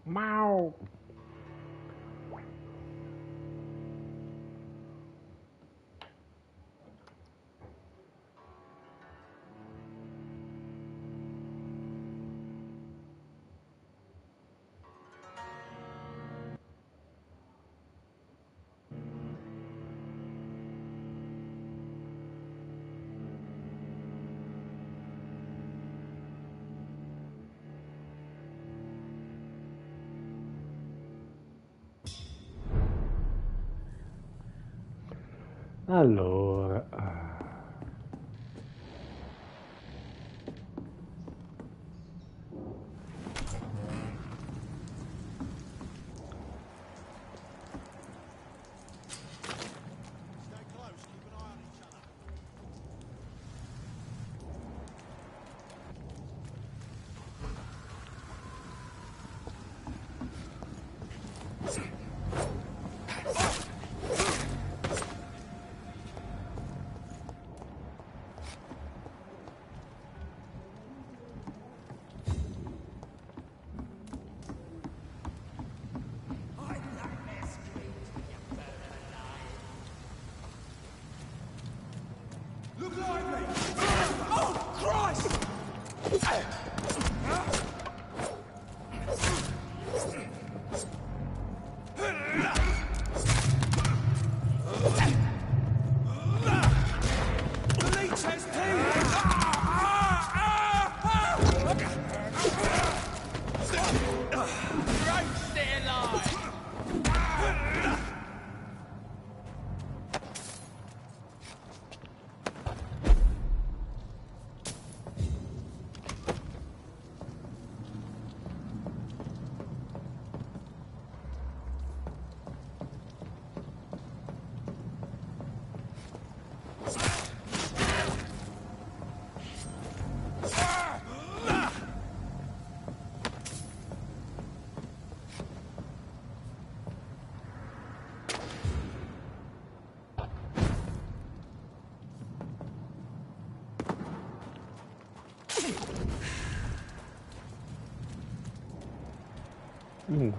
Mau. Allora,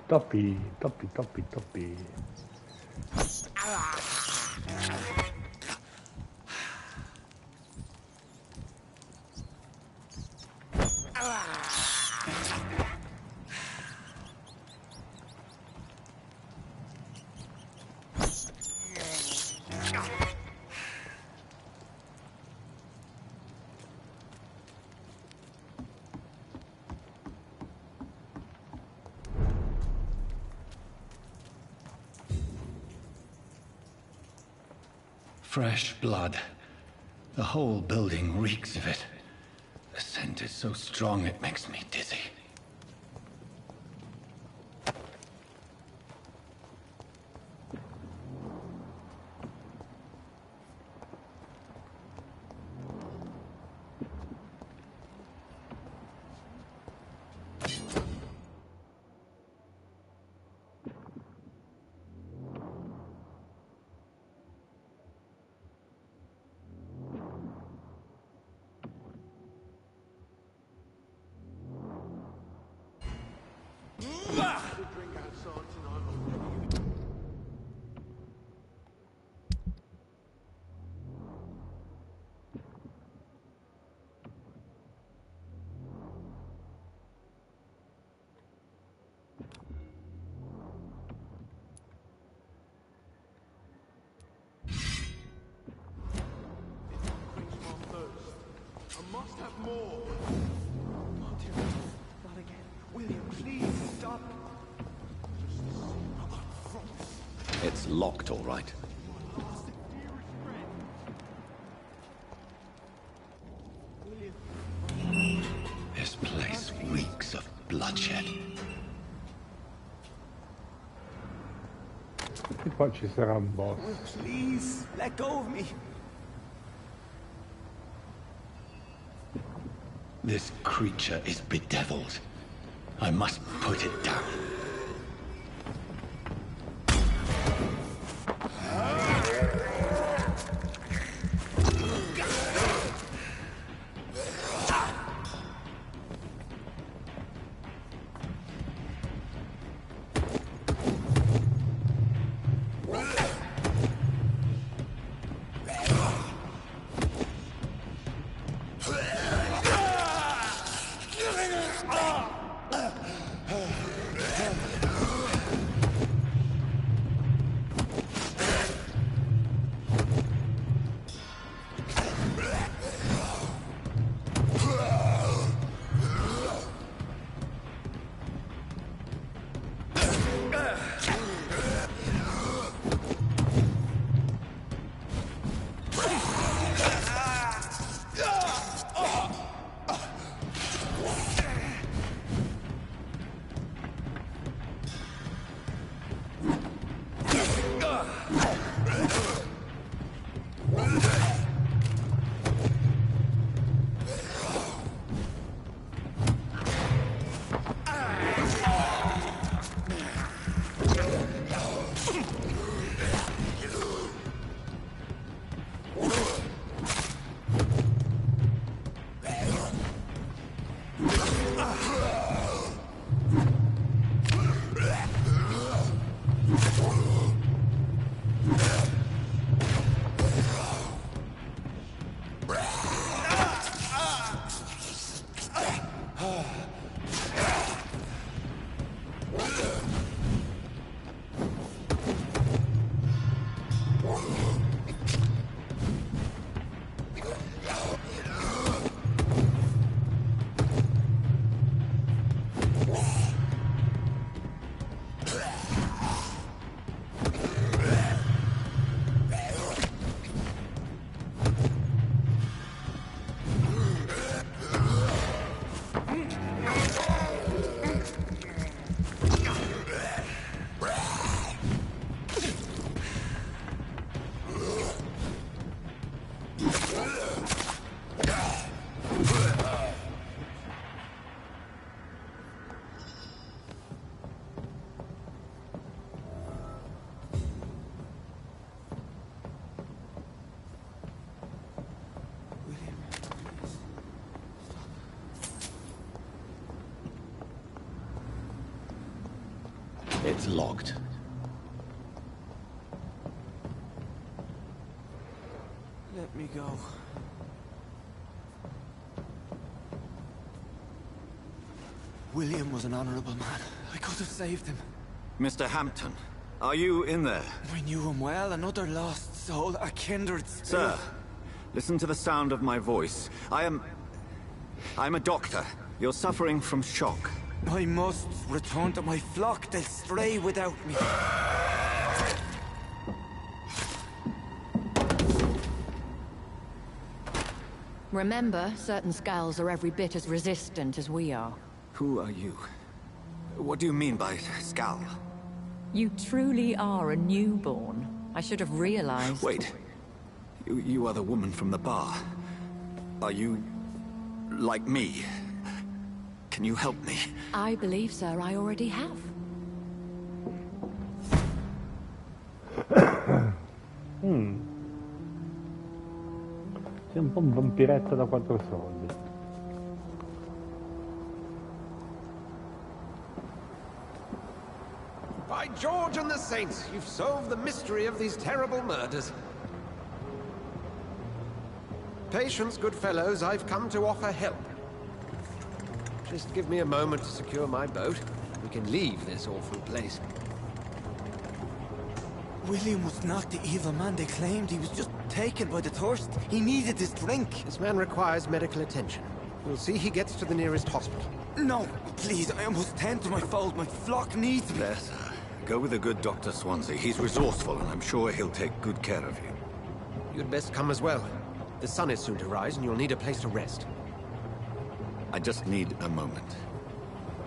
toppi, toppi, toppi, toppi. Fresh blood. The whole building reeks of it. The scent is so strong it makes me dizzy. It's locked, all right. This place reeks of bloodshed. E poi ci sarà un boss. Please, let go of me. This creature is bedeviled. I must put it down. It's locked. Let me go. William was an honorable man. I could have saved him. Mr. Hampton, are you in there? I knew him well, another lost soul, a kindred spirit. Sir, listen to the sound of my voice. I'm a doctor. You're suffering from shock. I must return to my flock. They'll stray without me. Remember, certain skulls are every bit as resistant as we are. Who are you? What do you mean by Skal? You truly are a newborn. I should have realized. Wait. You are the woman from the bar. Are you... like me? Can you help me? I believe, sir, I already have. Sei un po' un vampiretto da 4 soldi. By George and the Saints, you've solved the mystery of these terrible murders. Patience, good fellows, I've come to offer help. Just give me a moment to secure my boat. We can leave this awful place. William was not the evil man they claimed. He was just taken by the thirst. He needed his drink. This man requires medical attention. We'll see he gets to the nearest hospital. No, please, I must tend to my fold. My flock needs me. There, sir. Go with the good Dr. Swansea. He's resourceful, and I'm sure he'll take good care of you. You'd best come as well. The sun is soon to rise, and you'll need a place to rest. I just need a moment.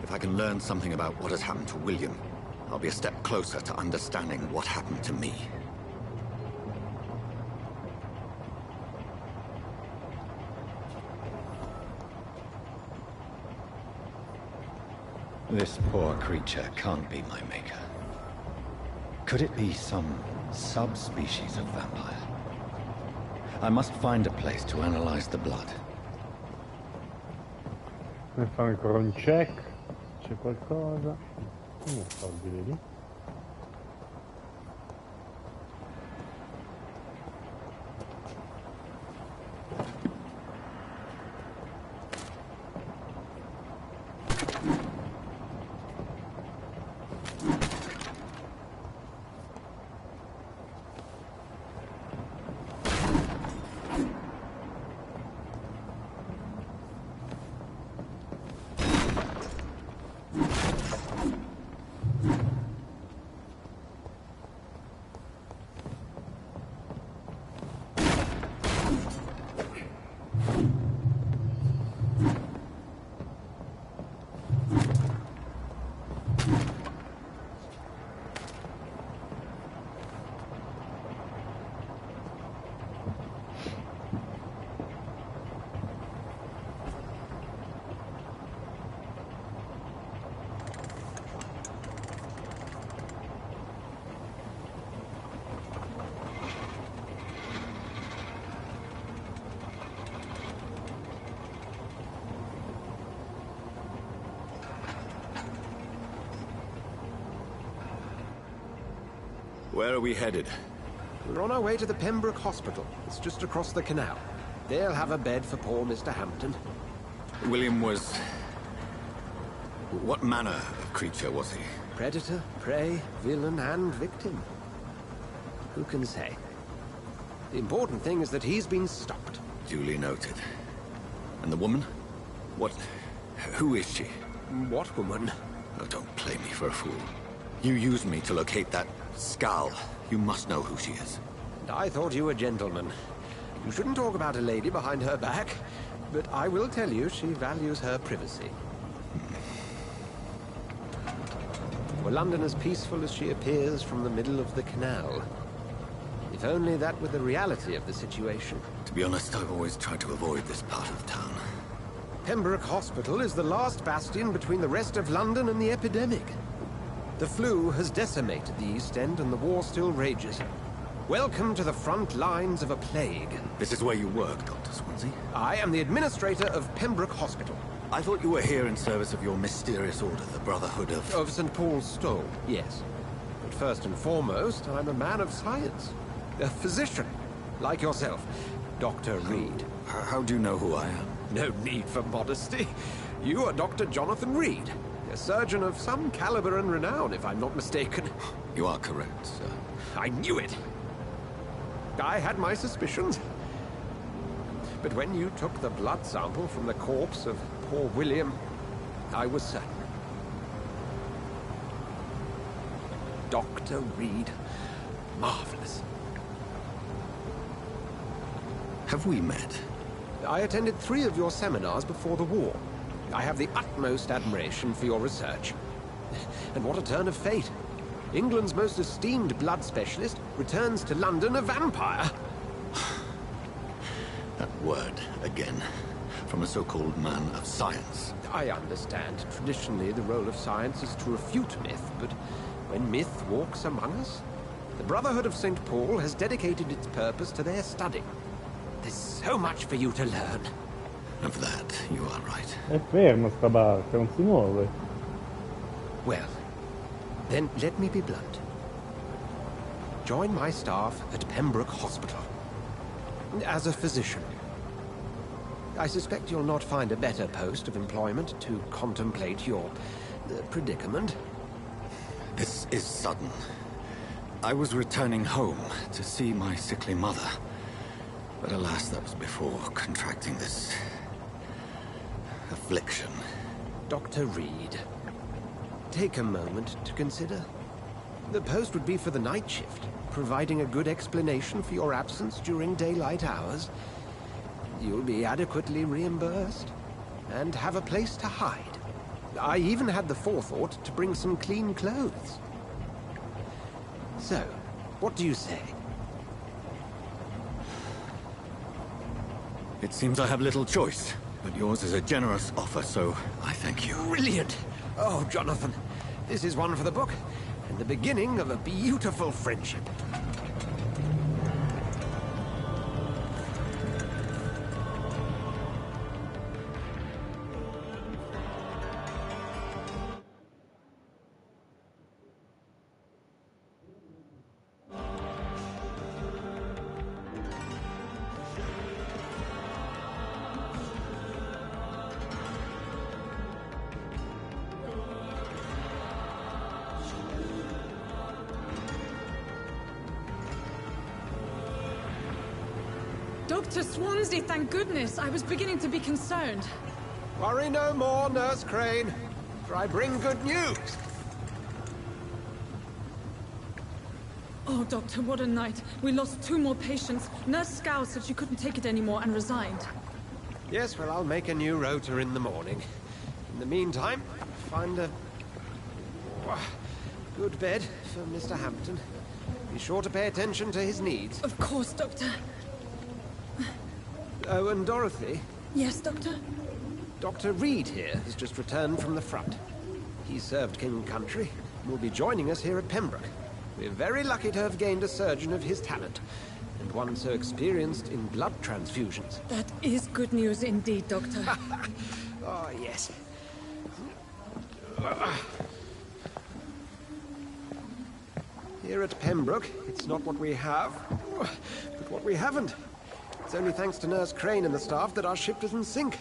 If I can learn something about what has happened to William, I'll be a step closer to understanding what happened to me. This poor creature can't be my maker. Could it be some subspecies of vampire? I must find a place to analyze the blood. Ne fa ancora un check. C'è qualcosa. Non so, vedi. Where are we headed? We're on our way to the Pembroke Hospital. It's just across the canal. They'll have a bed for poor Mr. Hampton. William was... What manner of creature was he? Predator, prey, villain, and victim. Who can say? The important thing is that he's been stopped. Duly noted. And the woman? What... Who is she? What woman? Oh, don't play me for a fool. You used me to locate that skull. You must know who she is. And I thought you a gentleman. You shouldn't talk about a lady behind her back, but I will tell you she values her privacy. Were London as peaceful as she appears from the middle of the canal? If only that were the reality of the situation. To be honest, I've always tried to avoid this part of town. Pembroke Hospital is the last bastion between the rest of London and the epidemic. The flu has decimated the East End and the war still rages. Welcome to the front lines of a plague. This is where you work, Dr. Swansea? I am the administrator of Pembroke Hospital. I thought you were here in service of your mysterious order, the Brotherhood of... Of St. Paul's Stole, yes. But first and foremost, I'm a man of science. A physician, like yourself, Dr. Reed. How do you know who I am? No need for modesty. You are Dr. Jonathan Reed, a surgeon of some caliber and renown, if I'm not mistaken. You are correct, sir. I knew it. I had my suspicions. But when you took the blood sample from the corpse of poor William, I was certain. Dr. Reed. Marvelous. Have we met? I attended 3 of your seminars before the war. I have the utmost admiration for your research. And what a turn of fate. England's most esteemed blood specialist returns to London a vampire. That word, again. From a so-called man of science. I understand. Traditionally, the role of science is to refute myth, but when myth walks among us, the Brotherhood of St. Paul has dedicated its purpose to their study. There's so much for you to learn. Of that, you are right. È ferma sta barca, non si muove. Well, then let me be blunt. Join my staff at Pembroke Hospital. As a physician. I suspect you'll not find a better post of employment to contemplate your predicament. This is sudden. I was returning home to see my sickly mother. But alas, that was before contracting this... affliction. Dr. Reed, take a moment to consider. The post would be for the night shift, providing a good explanation for your absence during daylight hours. You'll be adequately reimbursed, and have a place to hide. I even had the forethought to bring some clean clothes. So, what do you say? It seems I have little choice, but yours is a generous offer, so I thank you. Brilliant! Oh, Jonathan, this is one for the book, and the beginning of a beautiful friendship. Dr. Swansea, thank goodness. I was beginning to be concerned. Worry no more, Nurse Crane, for I bring good news. Oh, Doctor, what a night. We lost 2 more patients. Nurse Scow said she couldn't take it anymore and resigned. Yes, well, I'll make a new rota in the morning. In the meantime, find a... good bed for Mr. Hampton. Be sure to pay attention to his needs. Of course, Doctor. Oh, and Dorothy? Yes, Doctor? Dr. Reed here has just returned from the front. He served King and Country and will be joining us here at Pembroke. We're very lucky to have gained a surgeon of his talent, and one so experienced in blood transfusions. That is good news indeed, Doctor. Oh, yes. Here at Pembroke, it's not what we have, but what we haven't. It's only thanks to Nurse Crane and the staff that our ship doesn't sink.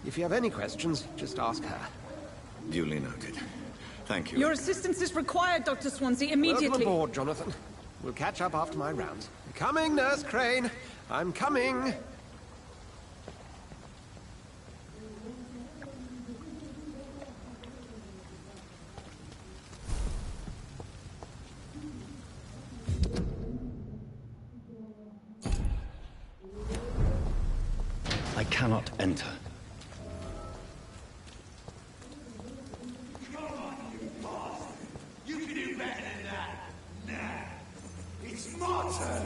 If you have any questions, just ask her. Duly noted. Thank you. Your assistance is required, Dr. Swansea, immediately. Welcome aboard, Jonathan. We'll catch up after my rounds. Coming, Nurse Crane. I'm coming. I cannot enter. You can do better than that. Nah. It's my turn.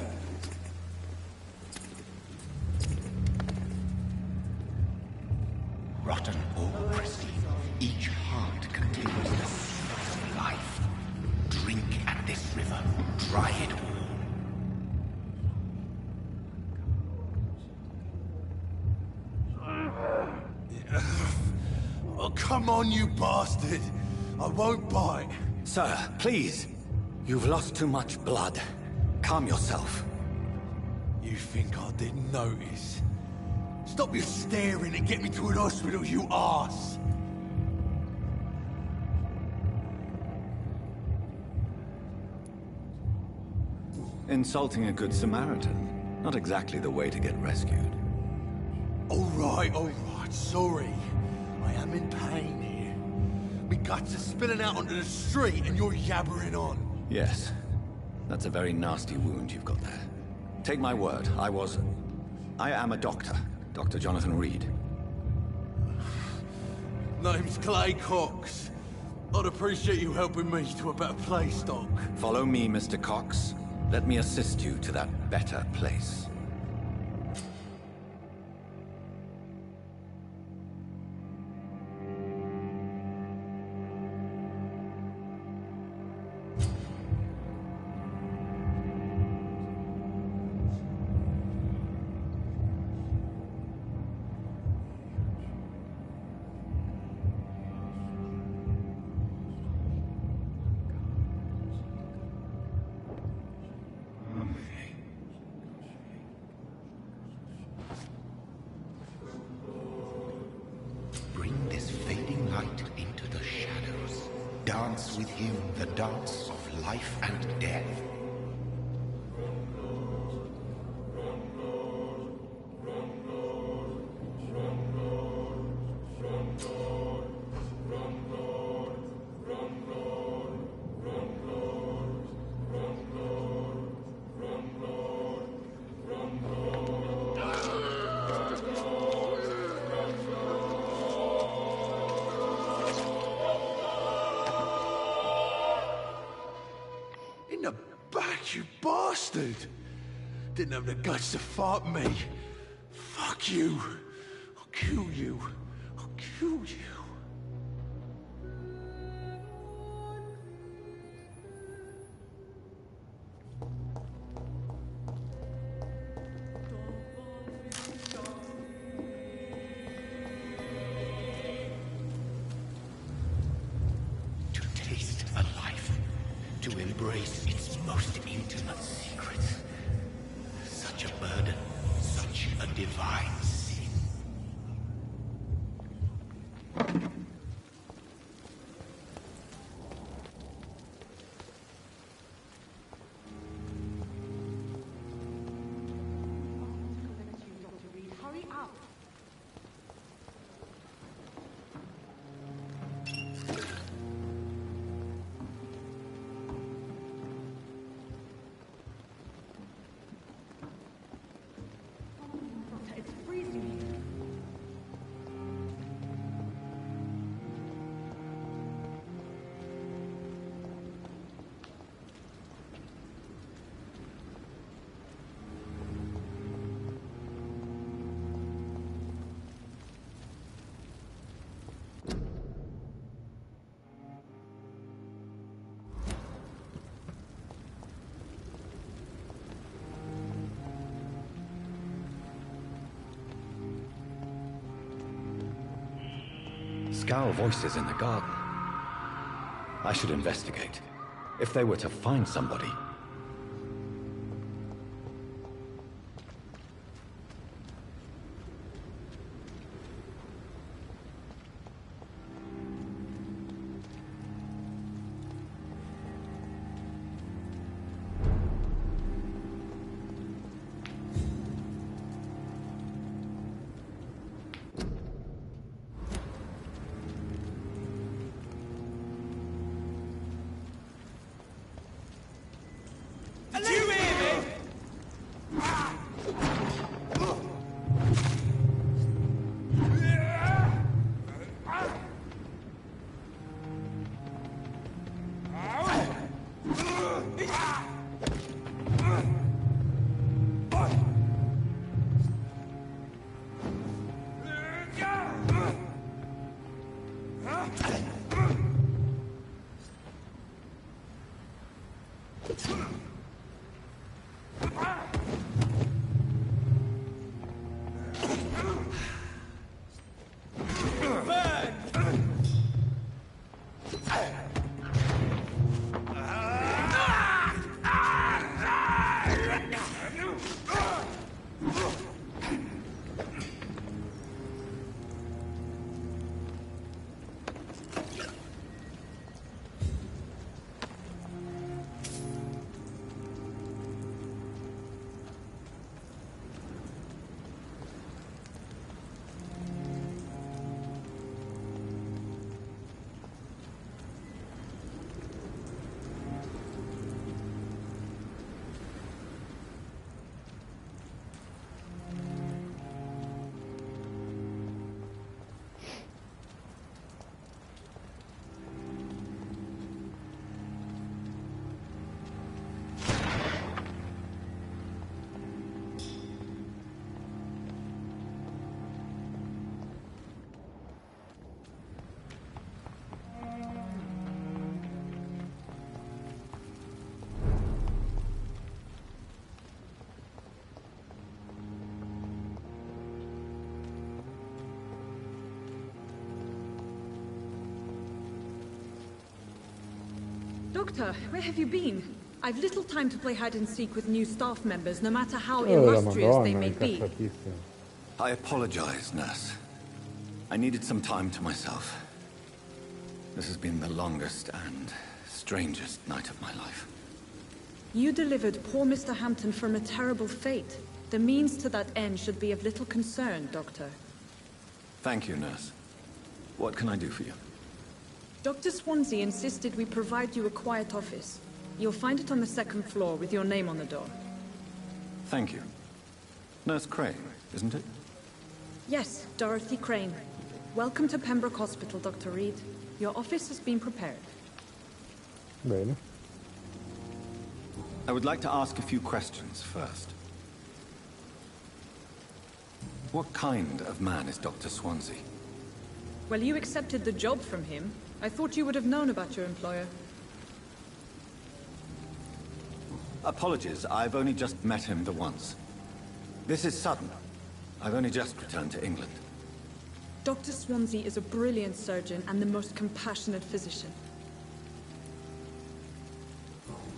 Rotten or pristine, each heart contains the source of life. Drink at this river, dry it all. Oh, come on, you bastard. I won't bite. Sir, please. You've lost too much blood. Calm yourself. You think I didn't notice? Stop your staring and get me to an hospital, you arse! Insulting a good Samaritan. Not exactly the way to get rescued. All right, sorry. I am in pain here. My guts are spilling out onto the street and you're yabbering on. Yes. That's a very nasty wound you've got there. Take my word, I am a doctor. Dr. Jonathan Reed. Name's Clay Cox. I'd appreciate you helping me to a better place, Doc. Follow me, Mr. Cox. Let me assist you to that better place. Bring this fading light into the shadows. Dance with him the dance of life and death. In the back, you bastard! Didn't have the guts to fight me. Fuck you. I'll kill you. I'll kill you. To taste a life, to embrace its most intimate secrets. Such a burden, such a divine sin. Hurry up. It's freezing here. Scowl voices in the garden. I should investigate. If they were to find somebody... Doctor, where have you been? I've little time to play hide and seek with new staff members, no matter how La illustrious they Madonna, may be. incazzatissimo. I apologize, nurse. I needed some time to myself. This has been the longest and strangest night of my life. You delivered poor Mr. Hampton from a terrible fate. The means to that end should be of little concern, Doctor. Thank you, nurse. What can I do for you? Dr. Swansea insisted we provide you a quiet office. You'll find it on the second floor with your name on the door. Thank you. Nurse Crane, isn't it? Yes, Dorothy Crane. Welcome to Pembroke Hospital, Dr. Reed. Your office has been prepared. Bene. I would like to ask a few questions first. What kind of man is Dr. Swansea? Well, you accepted the job from him. I thought you would have known about your employer. Apologies, I've only just met him the once. This is sudden. I've only just returned to England. Dr. Swansea is a brilliant surgeon and the most compassionate physician.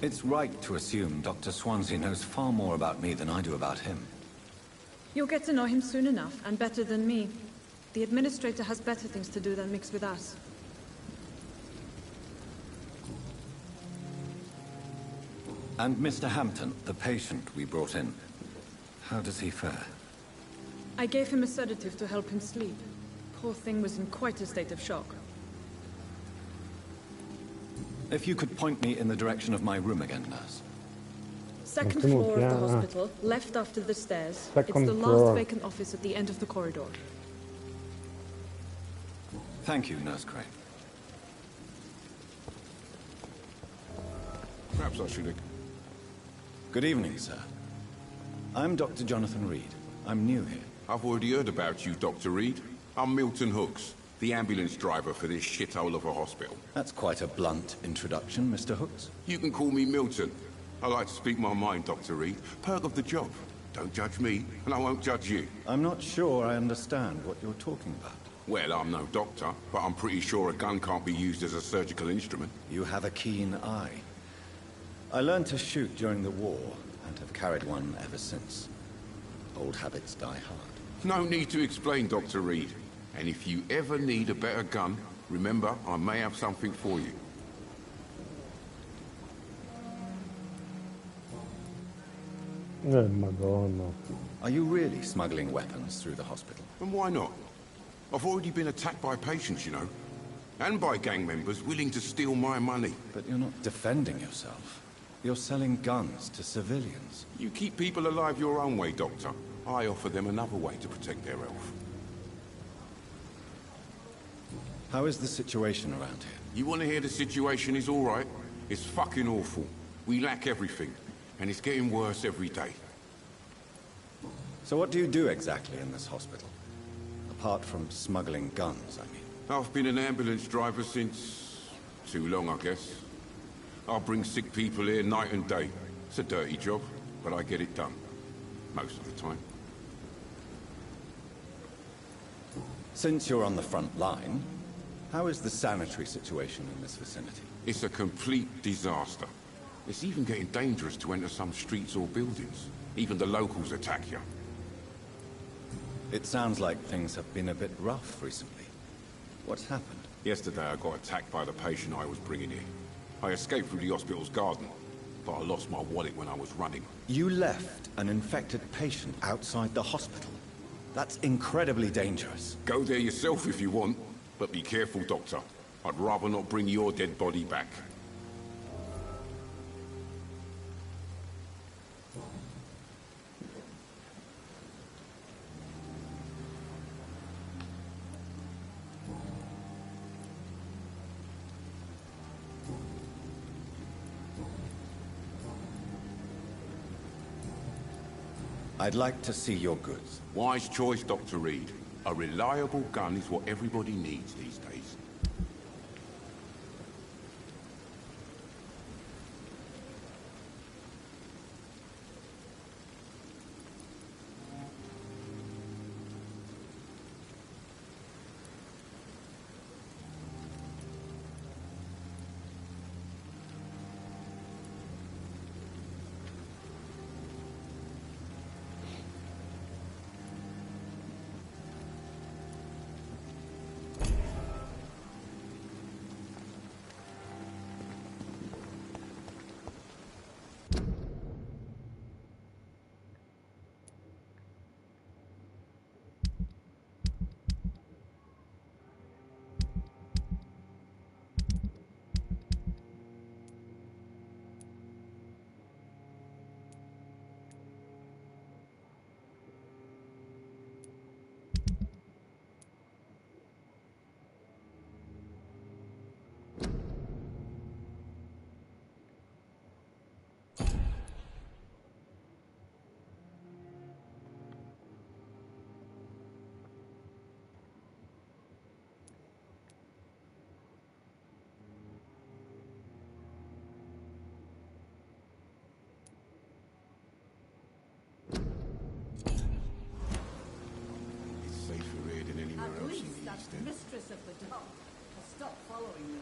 It's right to assume Dr. Swansea knows far more about me than I do about him. You'll get to know him soon enough, and better than me. The administrator has better things to do than mix with us. And Mr. Hampton, the patient we brought in, how does he fare? I gave him a sedative to help him sleep. Poor thing was in quite a state of shock. If you could point me in the direction of my room again, nurse. Second Ultimo floor of the piano. hospital, left after the stairs. Second It's the floor. last vacant office at the end of the corridor. Thank you, Nurse Crane. Perhaps I should... Good evening, sir. I'm Dr. Jonathan Reed. I'm new here. I've already heard about you, Dr. Reed. I'm Milton Hooks, the ambulance driver for this shithole of a hospital. That's quite a blunt introduction, Mr. Hooks. You can call me Milton. I like to speak my mind, Dr. Reed. Perk of the job. Don't judge me, and I won't judge you. I'm not sure I understand what you're talking about. Well, I'm no doctor, but I'm pretty sure a gun can't be used as a surgical instrument. You have a keen eye. I learned to shoot during the war, and have carried one ever since. Old habits die hard. No need to explain, Dr. Reed. And if you ever need a better gun, remember, I may have something for you. Madonna. Are you really smuggling weapons through the hospital? And why not? I've already been attacked by patients, you know. And by gang members willing to steal my money. But you're not defending yourself. You're selling guns to civilians. You keep people alive your own way, Doctor. I offer them another way to protect their health. How is the situation around here? You want to hear the situation is all right? It's fucking awful. We lack everything. And it's getting worse every day. So what do you do exactly in this hospital? Apart from smuggling guns, I mean. I've been an ambulance driver since... too long, I guess. I bring sick people here night and day. It's a dirty job, but I get it done. Most of the time. Since you're on the front line, how is the sanitary situation in this vicinity? It's a complete disaster. It's even getting dangerous to enter some streets or buildings. Even the locals attack you. It sounds like things have been a bit rough recently. What's happened? Yesterday I got attacked by the patient I was bringing here. I escaped through the hospital's garden, but I lost my wallet when I was running. You left an infected patient outside the hospital? That's incredibly dangerous. Go there yourself if you want, but be careful, Doctor. I'd rather not bring your dead body back. I'd like to see your goods. Wise choice, Dr. Reed. A reliable gun is what everybody needs these days. Mistress of the dark has stopped following them.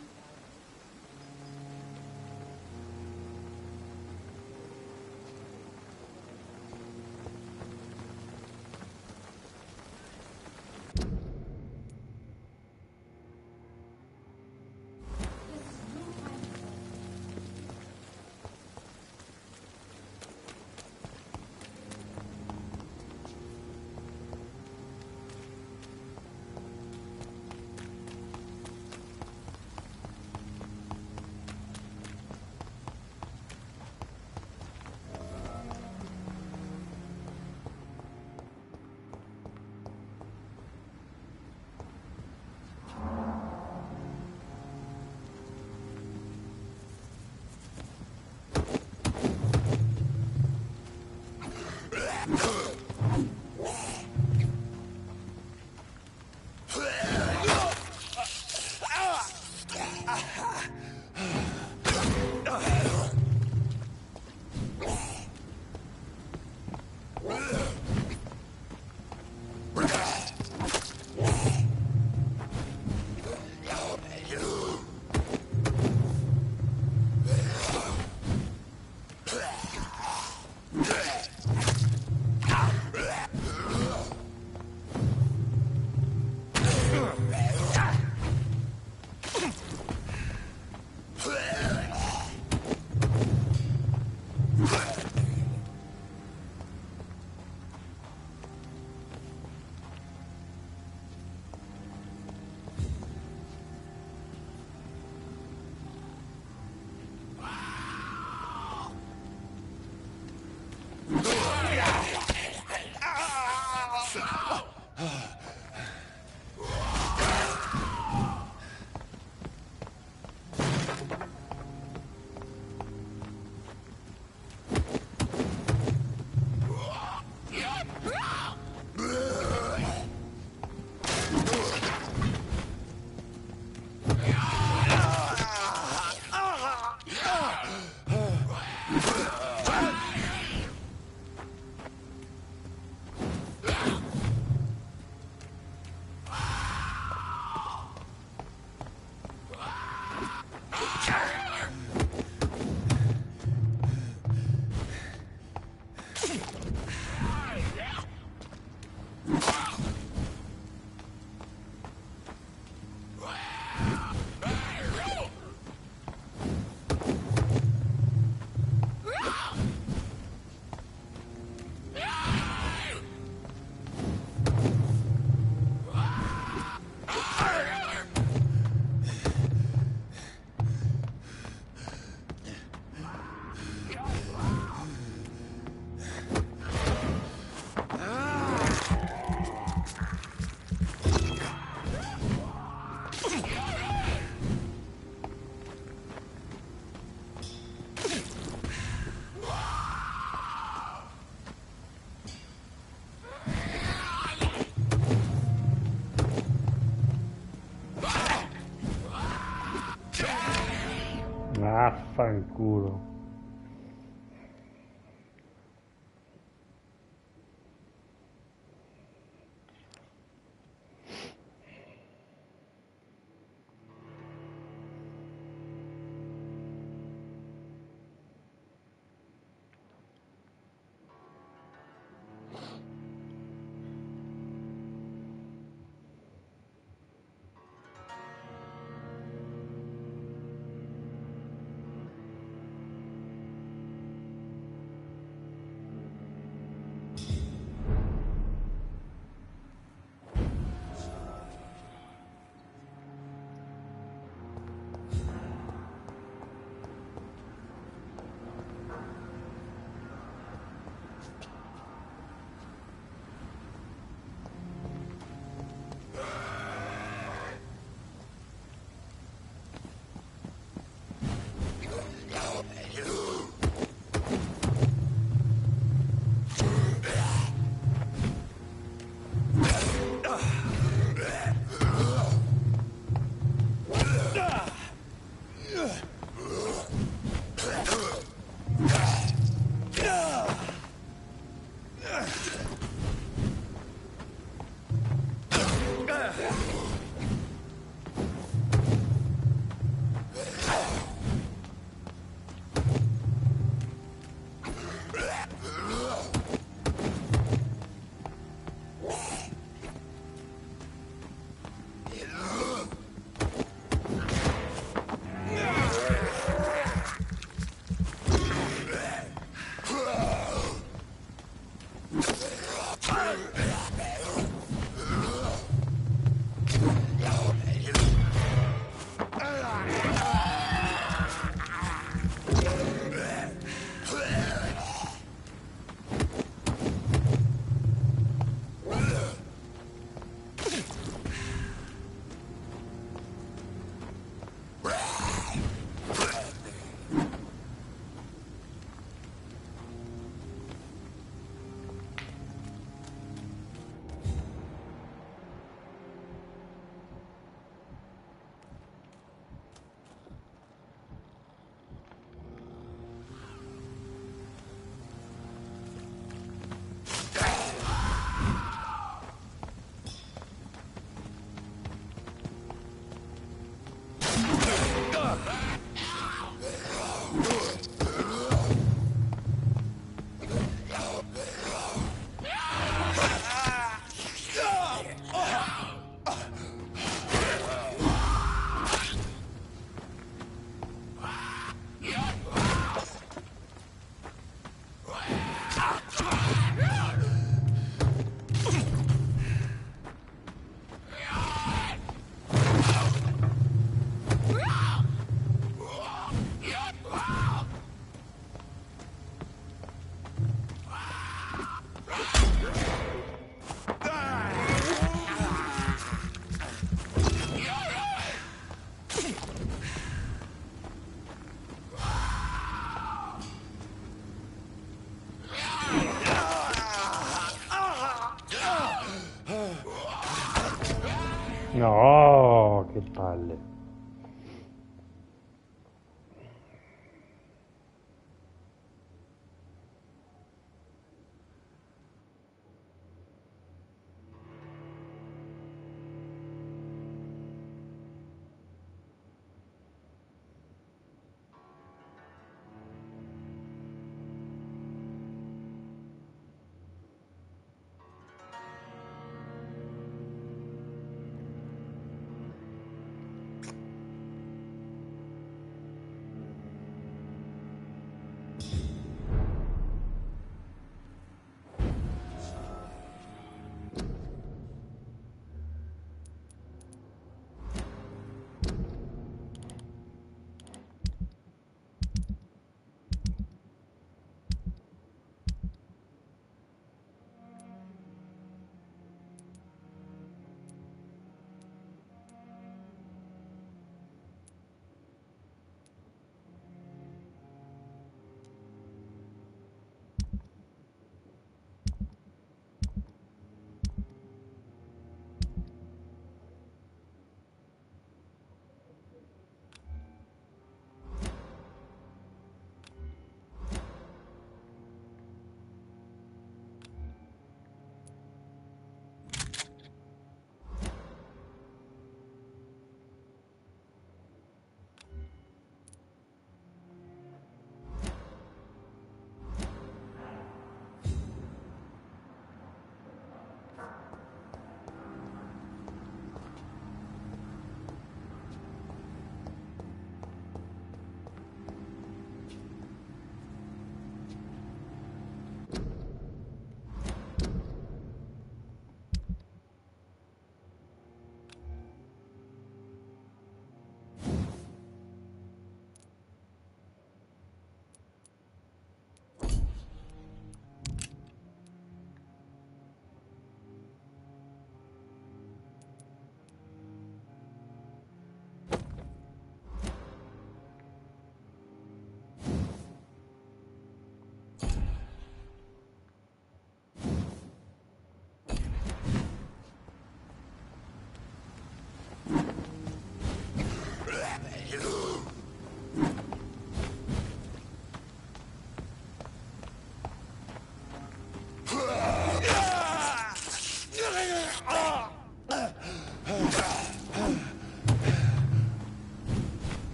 Affanculo.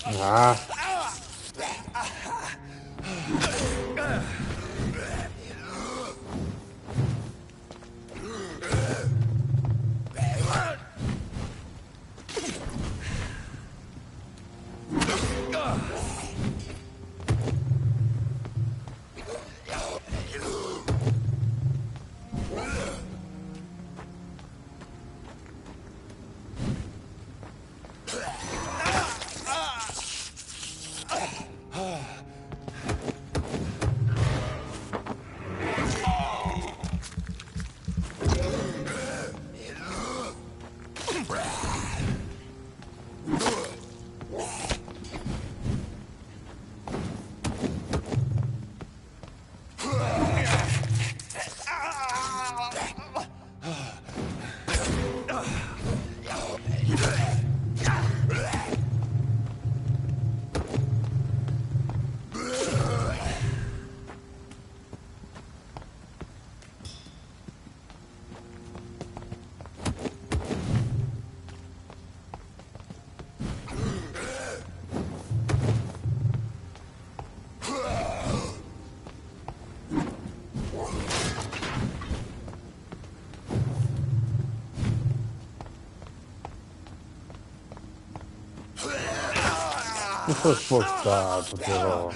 Ah. Mi sono spostato però.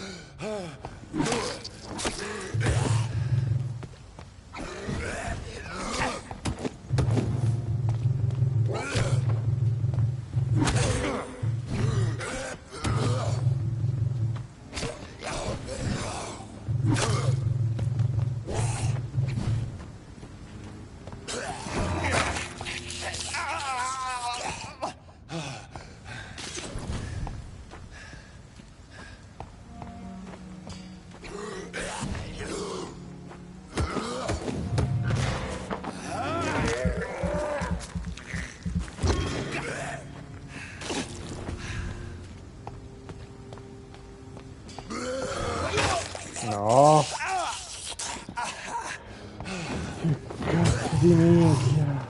No. Che cazzo di minchia.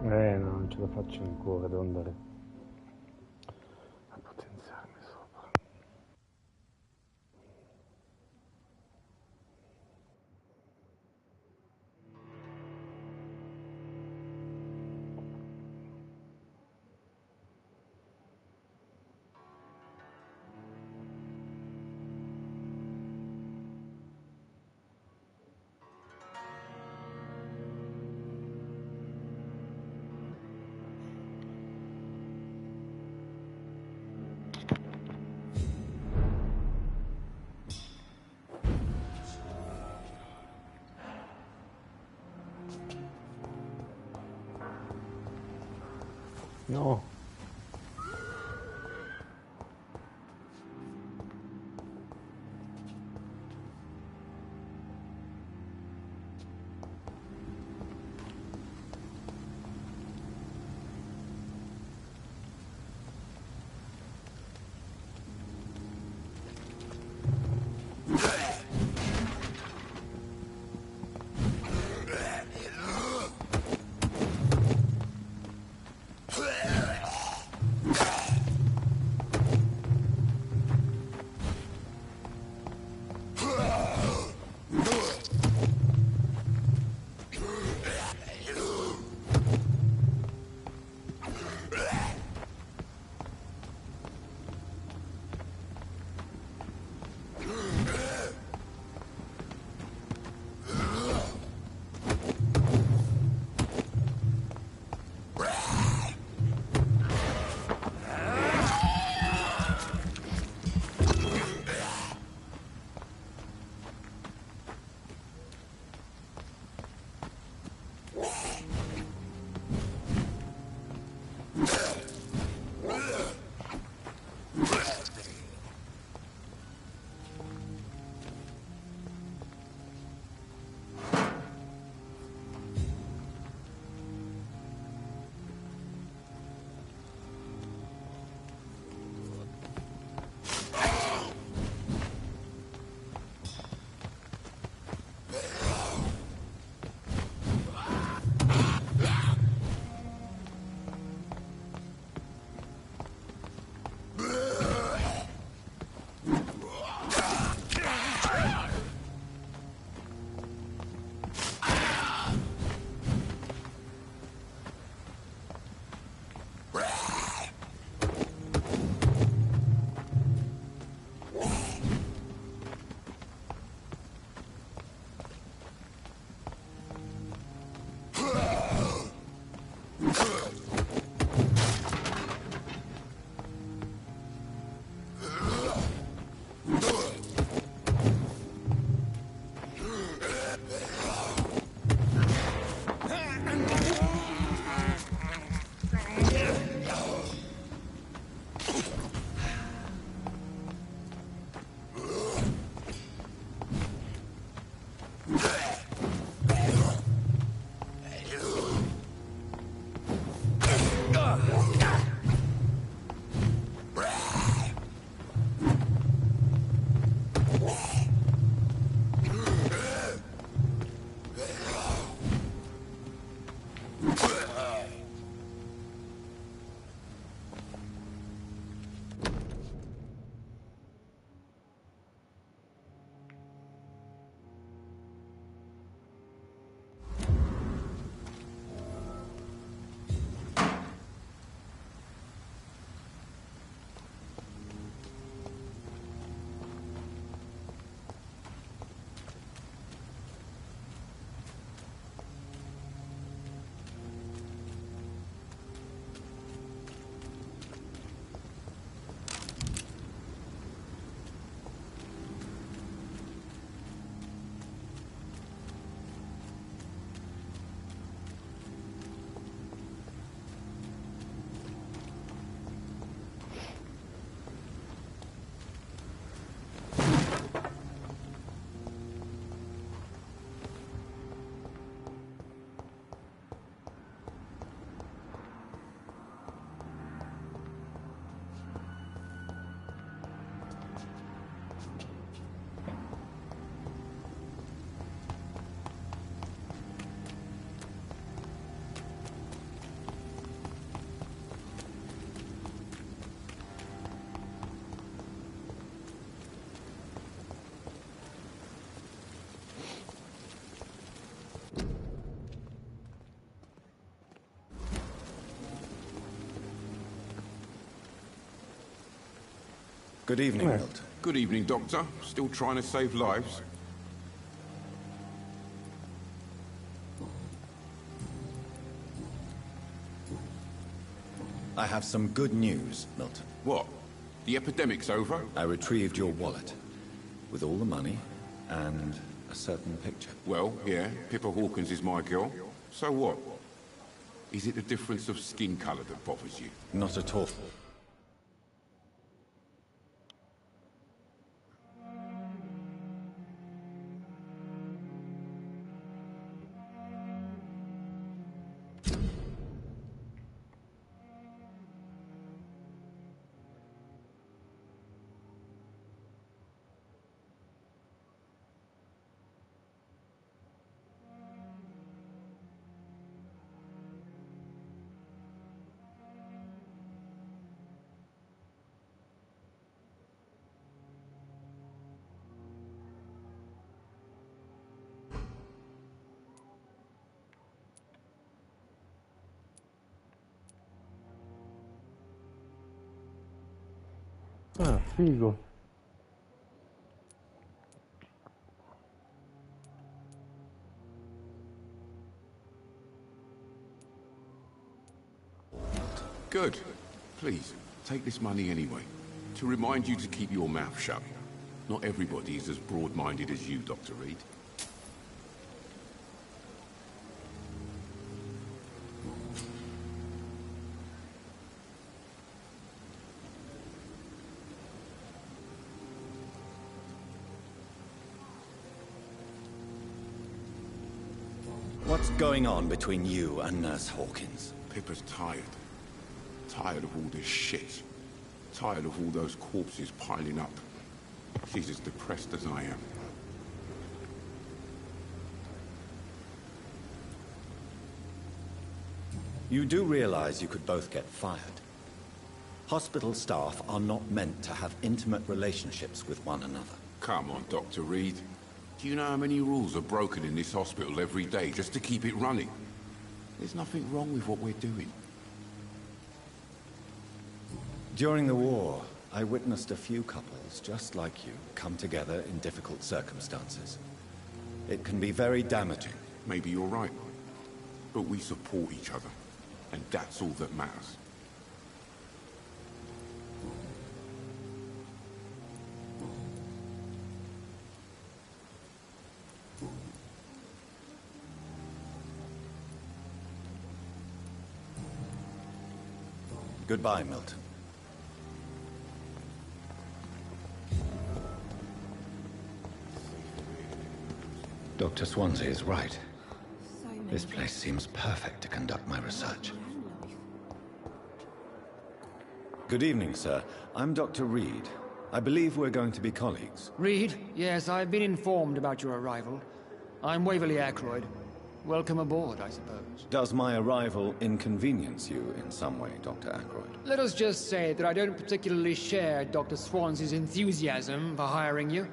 No, non ce la faccio ancora, devo andare a potenziarmi sopra. No. Good evening, Milton. Good evening, Doctor. Still trying to save lives? I have some good news, Milton. What? The epidemic's over? I retrieved your wallet, with all the money, and a certain picture. Well, yeah, Pippa Hawkins is my girl. So what? Is it the difference of skin color that bothers you? Not at all. Ah, figo. Good. Please, take this money anyway. To remind you to keep your mouth shut. Not everybody is as broad-minded as you, Dr. Reed. What's going on between you and Nurse Hawkins? Pippa's tired. Tired of all this shit. Tired of all those corpses piling up. She's as depressed as I am. You do realize you could both get fired. Hospital staff are not meant to have intimate relationships with one another. Come on, Dr. Reed. Do you know how many rules are broken in this hospital every day just to keep it running? There's nothing wrong with what we're doing. During the war, I witnessed a few couples just like you come together in difficult circumstances. It can be very damaging. Maybe you're right. But we support each other. And that's all that matters. Goodbye, Milton. Dr. Swansea is right. This place seems perfect to conduct my research. Good evening, sir. I'm Dr. Reed. I believe we're going to be colleagues. Reed? Yes, I've been informed about your arrival. I'm Waverly Ackroyd. Welcome aboard, I suppose. Does my arrival inconvenience you in some way, Dr. Ackroyd? Let us just say that I don't particularly share Dr. Swansea's enthusiasm for hiring you.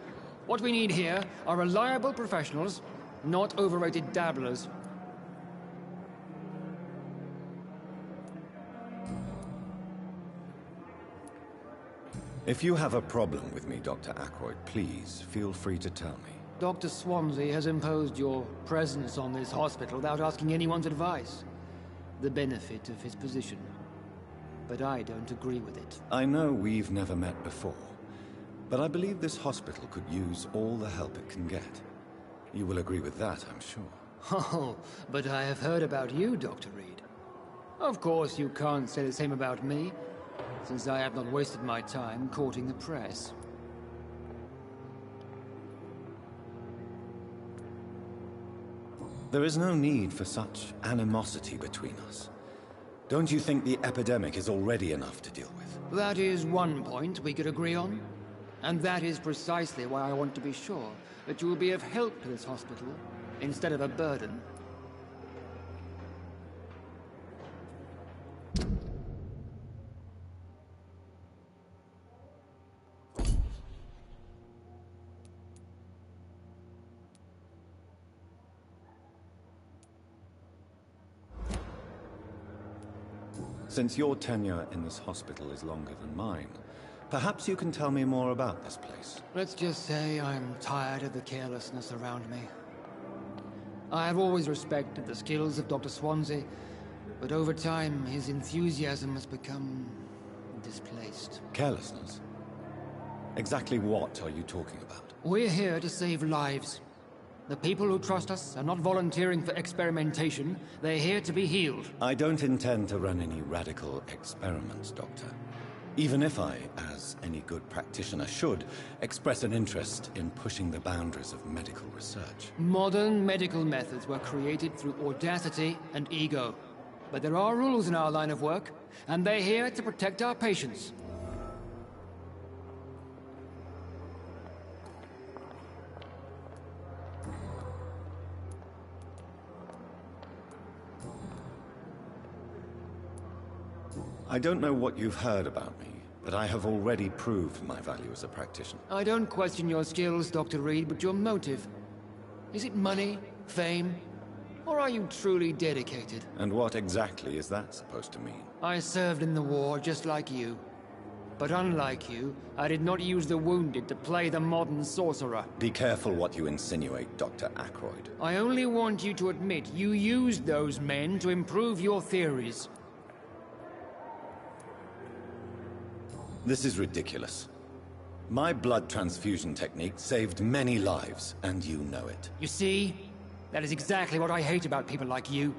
What we need here are reliable professionals, not overrated dabblers. If you have a problem with me, Dr. Ackroyd, please feel free to tell me. Dr. Swansea has imposed your presence on this hospital without asking anyone's advice. The benefit of his position. But I don't agree with it. I know we've never met before, but I believe this hospital could use all the help it can get. You will agree with that, I'm sure. Oh, but I have heard about you, Dr. Reed. Of course, you can't say the same about me, since I have not wasted my time courting the press. There is no need for such animosity between us. Don't you think the epidemic is already enough to deal with? That is one point we could agree on. And that is precisely why I want to be sure that you will be of help to this hospital, instead of a burden. Since your tenure in this hospital is longer than mine, Perhaps you can tell me more about this place. Let's just say I'm tired of the carelessness around me. I have always respected the skills of Dr. Swansea, but over time, his enthusiasm has become displaced. Carelessness? Exactly what are you talking about? We're here to save lives. The people who trust us are not volunteering for experimentation. They're here to be healed. I don't intend to run any radical experiments, Doctor. Even if I, as any good practitioner should, express an interest in pushing the boundaries of medical research. Modern medical methods were created through audacity and ego. But there are rules in our line of work, and they're here to protect our patients. I don't know what you've heard about me, but I have already proved my value as a practitioner. I don't question your skills, Dr. Reed, but your motive. Is it money, fame, or are you truly dedicated? And what exactly is that supposed to mean? I served in the war just like you. But unlike you, I did not use the wounded to play the modern sorcerer. Be careful what you insinuate, Dr. Ackroyd. I only want you to admit you used those men to improve your theories. This is ridiculous. My blood transfusion technique saved many lives, and you know it. You see? That is exactly what I hate about people like you.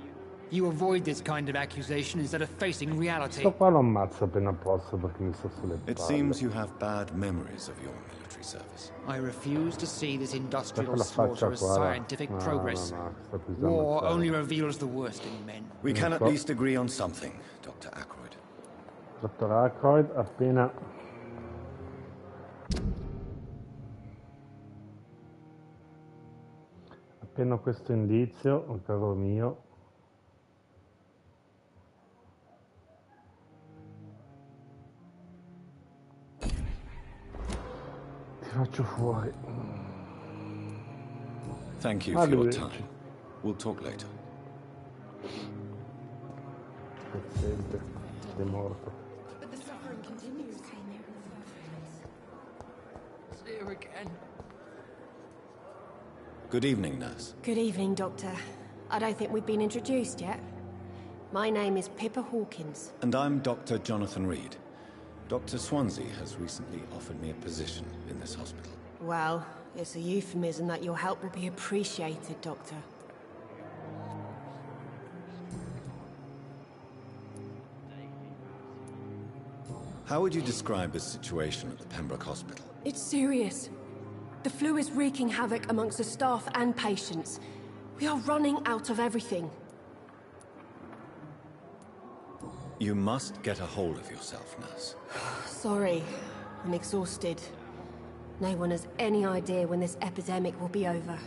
You avoid this kind of accusation instead of facing reality. Sto qua lo ammazzo appena posso perché mi sta sulle palle. It seems you have bad memories of your military service. I refuse to see this industrial La faccia slaughter as qua, scientific no, progress. no, sta più War ammazzare. only reveals the worst in men. We can at least agree on something, Dr. Ackroyd. Dottor Ackroyd, appena questo indizio, caro mio, ti faccio fuori. Thank you for your time. We'll talk later. Pezzente, sei morto. But the suffering continues. See you again. Good evening, nurse. Good evening, Doctor. I don't think we've been introduced yet. My name is Pippa Hawkins. And I'm Dr. Jonathan Reed. Dr. Swansea has recently offered me a position in this hospital. Well, it's a euphemism that your help will be appreciated, Doctor. How would you describe the situation at the Pembroke Hospital? It's serious. The flu is wreaking havoc amongst the staff and patients. We are running out of everything. You must get a hold of yourself, nurse. Sorry, I'm exhausted. No one has any idea when this epidemic will be over.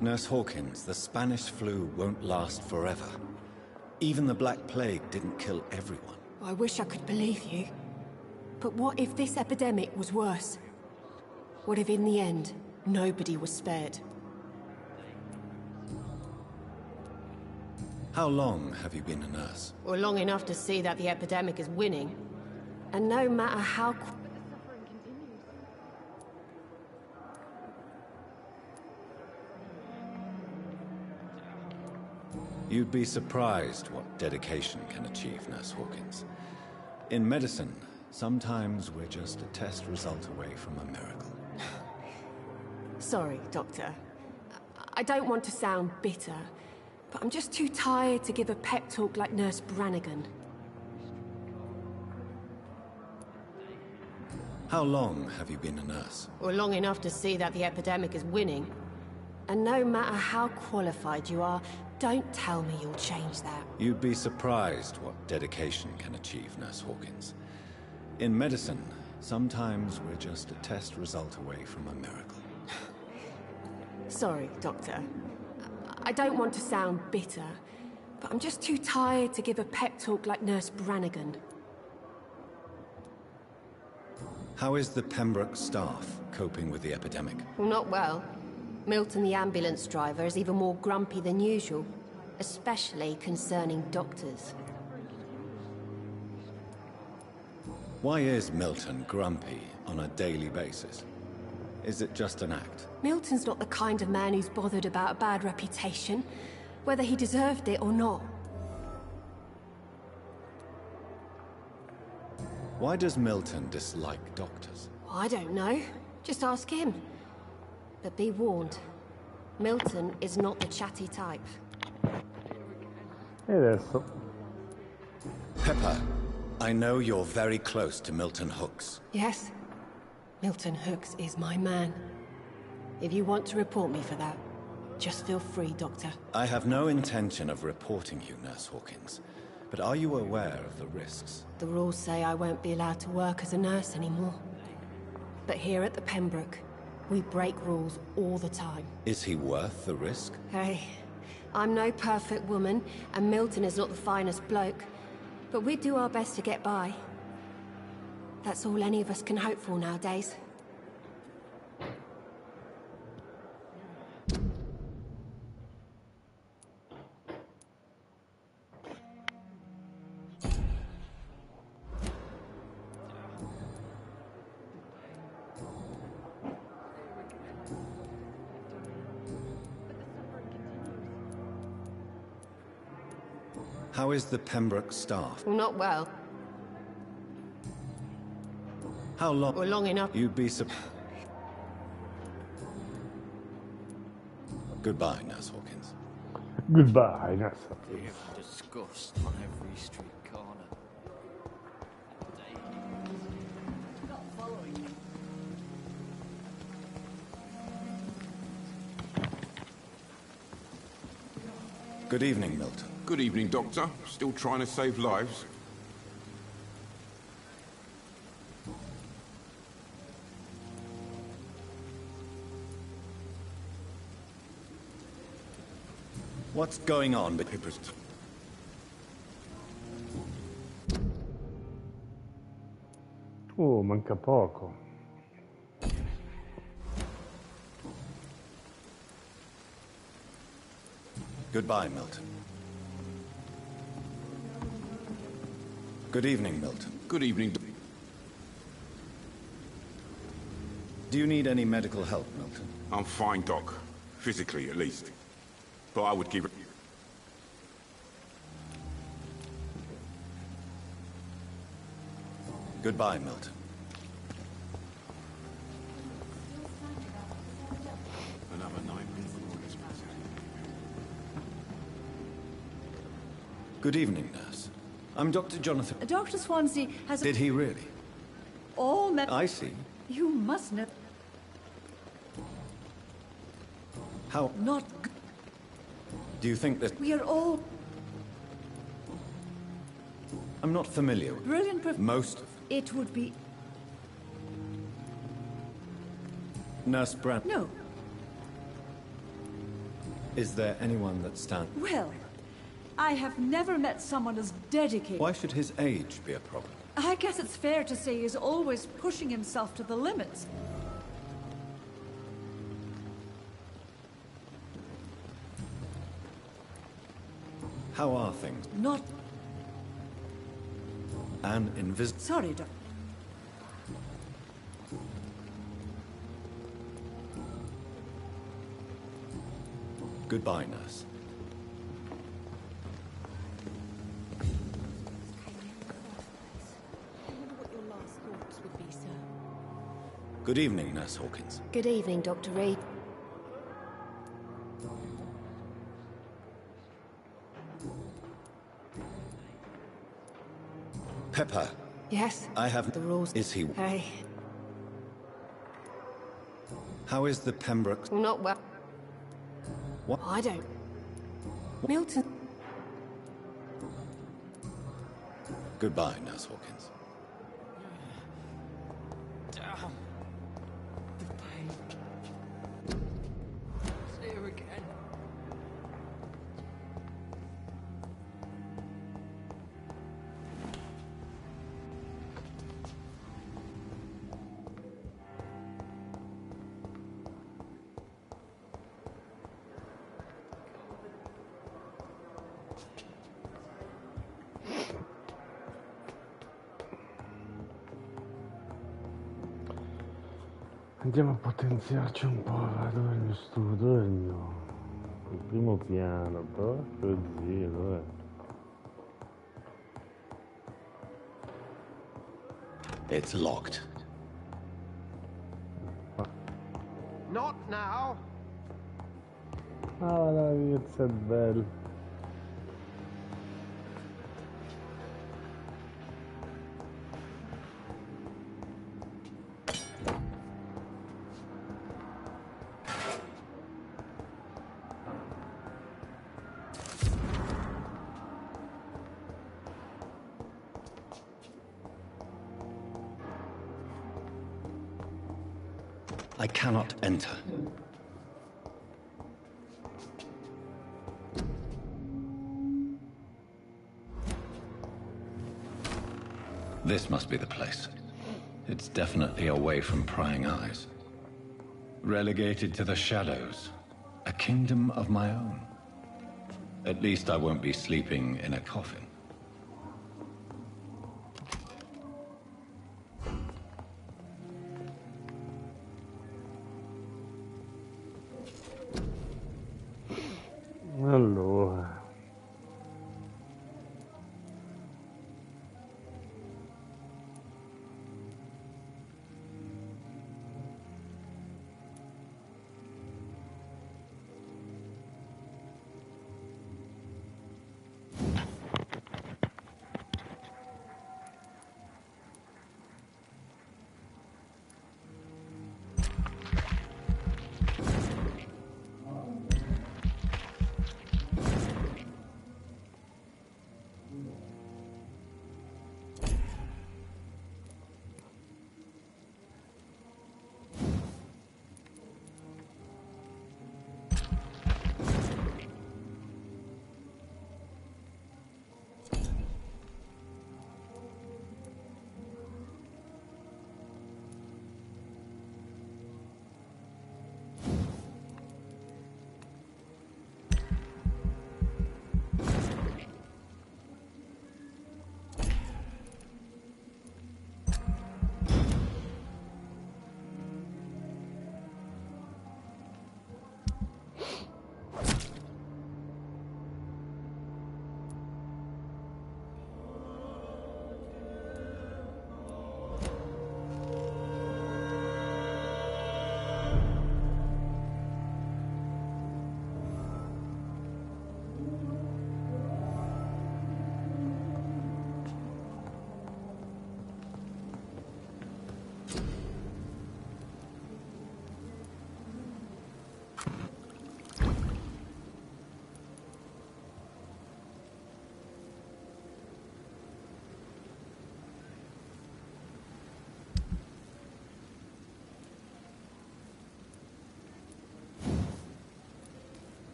Nurse Hawkins, the Spanish flu won't last forever. Even the Black Plague didn't kill everyone. I wish I could believe you. But what if this epidemic was worse? What if in the end, nobody was spared? How long have you been a nurse? Well, long enough to see that the epidemic is winning. And no matter how... You'd be surprised what dedication can achieve, Nurse Hawkins. In medicine, sometimes we're just a test result away from a miracle. Sorry, Doctor. I don't want to sound bitter, but I'm just too tired to give a pep talk like Nurse Brannigan. How long have you been a nurse? Well, long enough to see that the epidemic is winning. And no matter how qualified you are, don't tell me you'll change that. You'd be surprised what dedication can achieve, Nurse Hawkins. In medicine, sometimes we're just a test result away from a miracle. Sorry, Doctor. I don't want to sound bitter, but I'm just too tired to give a pep talk like Nurse Brannigan. How is the Pembroke staff coping with the epidemic? Well, not well. Milton, the ambulance driver, is even more grumpy than usual, especially concerning doctors. Why is Milton grumpy on a daily basis? Is it just an act? Milton's not the kind of man who's bothered about a bad reputation, whether he deserved it or not. Why does Milton dislike doctors? I don't know. Just ask him. But be warned, Milton is not the chatty type. E adesso? Pepper, I know you're very close to Milton Hooks. Yes, Milton Hooks is my man. If you want to report me for that, just feel free, Doctor. I have no intention of reporting you, Nurse Hawkins. But are you aware of the risks? The rules say I won't be allowed to work as a nurse anymore. But here at the Pembroke, we break rules all the time. Is he worth the risk? Hey, I'm no perfect woman, and Milton is not the finest bloke. But we do our best to get by. That's all any of us can hope for nowadays. How is the Pembroke staff? Well, not well. How long? Or long enough. You'd be Goodbye, Nurse Hawkins. Goodbye, Nurse Hawkins. Disgust on every street corner. Not following me. Good evening, Milton. Good evening, Doctor. Still trying to save lives? What's going on? Manca poco. Goodbye, Milton. Good evening, Milton. Good evening. Do you need any medical help, Milton? I'm fine, Doc. Physically, at least. But I would give it... Goodbye, Milton. Another night before Christmas. Good evening, nurse. I'm Dr. Jonathan. Dr. Swansea has... Did he really? All men... I see. You must not... How... Not... Do you think that... We are all... I'm not familiar with... Brilliant... Most of them. It would be... Nurse Brand... No. Is there anyone that stands... Well, I have never met someone as dedicated... Why should his age be a problem? I guess it's fair to say he's always pushing himself to the limits. How are things? Not... An invisible... Sorry, Doc. Goodbye, nurse. Good evening, Nurse Hawkins. Good evening, Dr. Reed. Pepper. Yes? I have... The rules... Is he... Hey. How is the Pembroke... Not well. What? I don't... Milton... Goodbye, Nurse Hawkins. Damn. The pain. It's here again. Andiamo a potenziarci un po', va, dov'è il mio studio? Dov'è il primo piano? Porco zio, dov'è? It's locked. Not now. Ah, la vizia è bella. I cannot enter. This must be the place. It's definitely away from prying eyes. Relegated to the shadows. A kingdom of my own. At least I won't be sleeping in a coffin. Allora.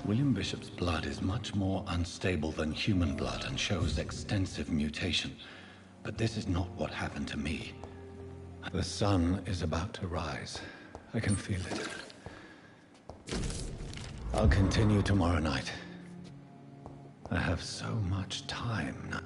William Bishop's blood is much more unstable than human blood and shows extensive mutation. But this is not what happened to me. The sun is about to rise. I can feel it. I'll continue tomorrow night. I have so much time now.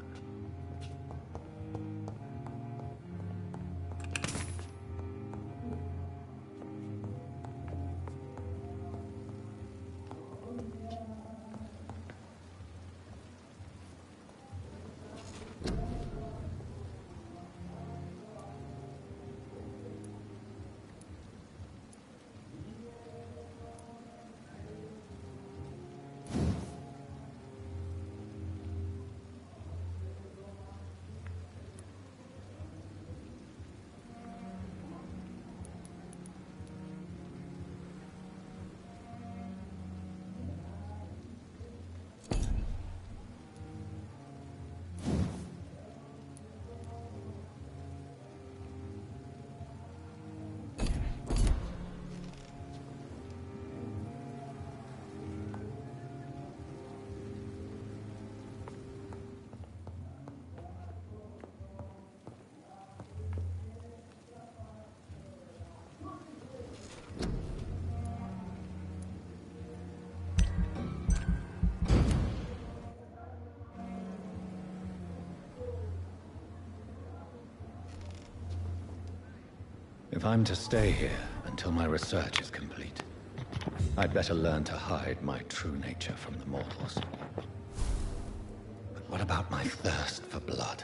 If I'm to stay here until my research is complete, I'd better learn to hide my true nature from the mortals. But what about my thirst for blood?